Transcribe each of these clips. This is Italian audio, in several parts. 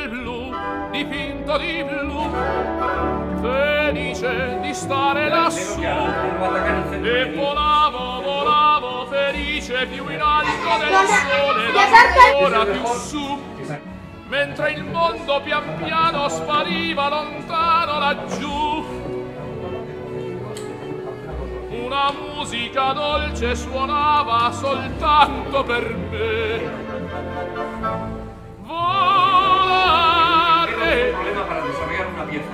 nel blu, dipinto di blu, felice di stare lassù. E volavo, volavo, felice più in alto del sole, ancora più su, mentre il mondo pian piano spariva lontano laggiù. Una musica dolce suonava soltanto per me. Volare.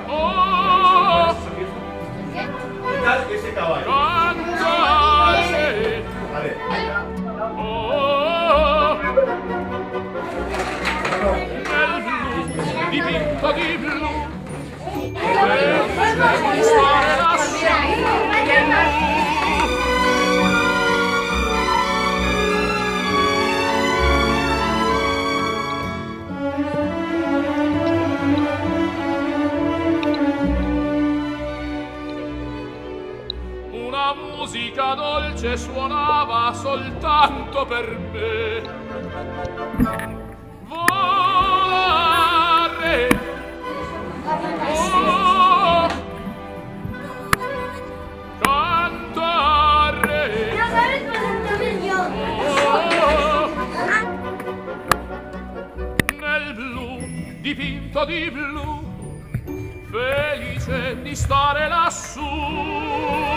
Oh, cantare. Oh, nel blu, dipinto di blu, di stare lassù. Una musica dolce suonava soltanto per me. Volare. Oh, cantare. Oh, nel blu, dipinto di blu, felice di stare lassù.